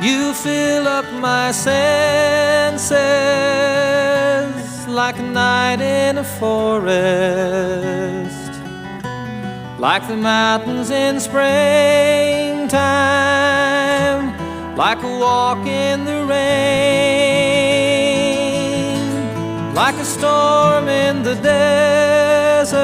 You fill up my senses like a night in a forest, like the mountains in springtime, like a walk in the rain, like a storm in the desert.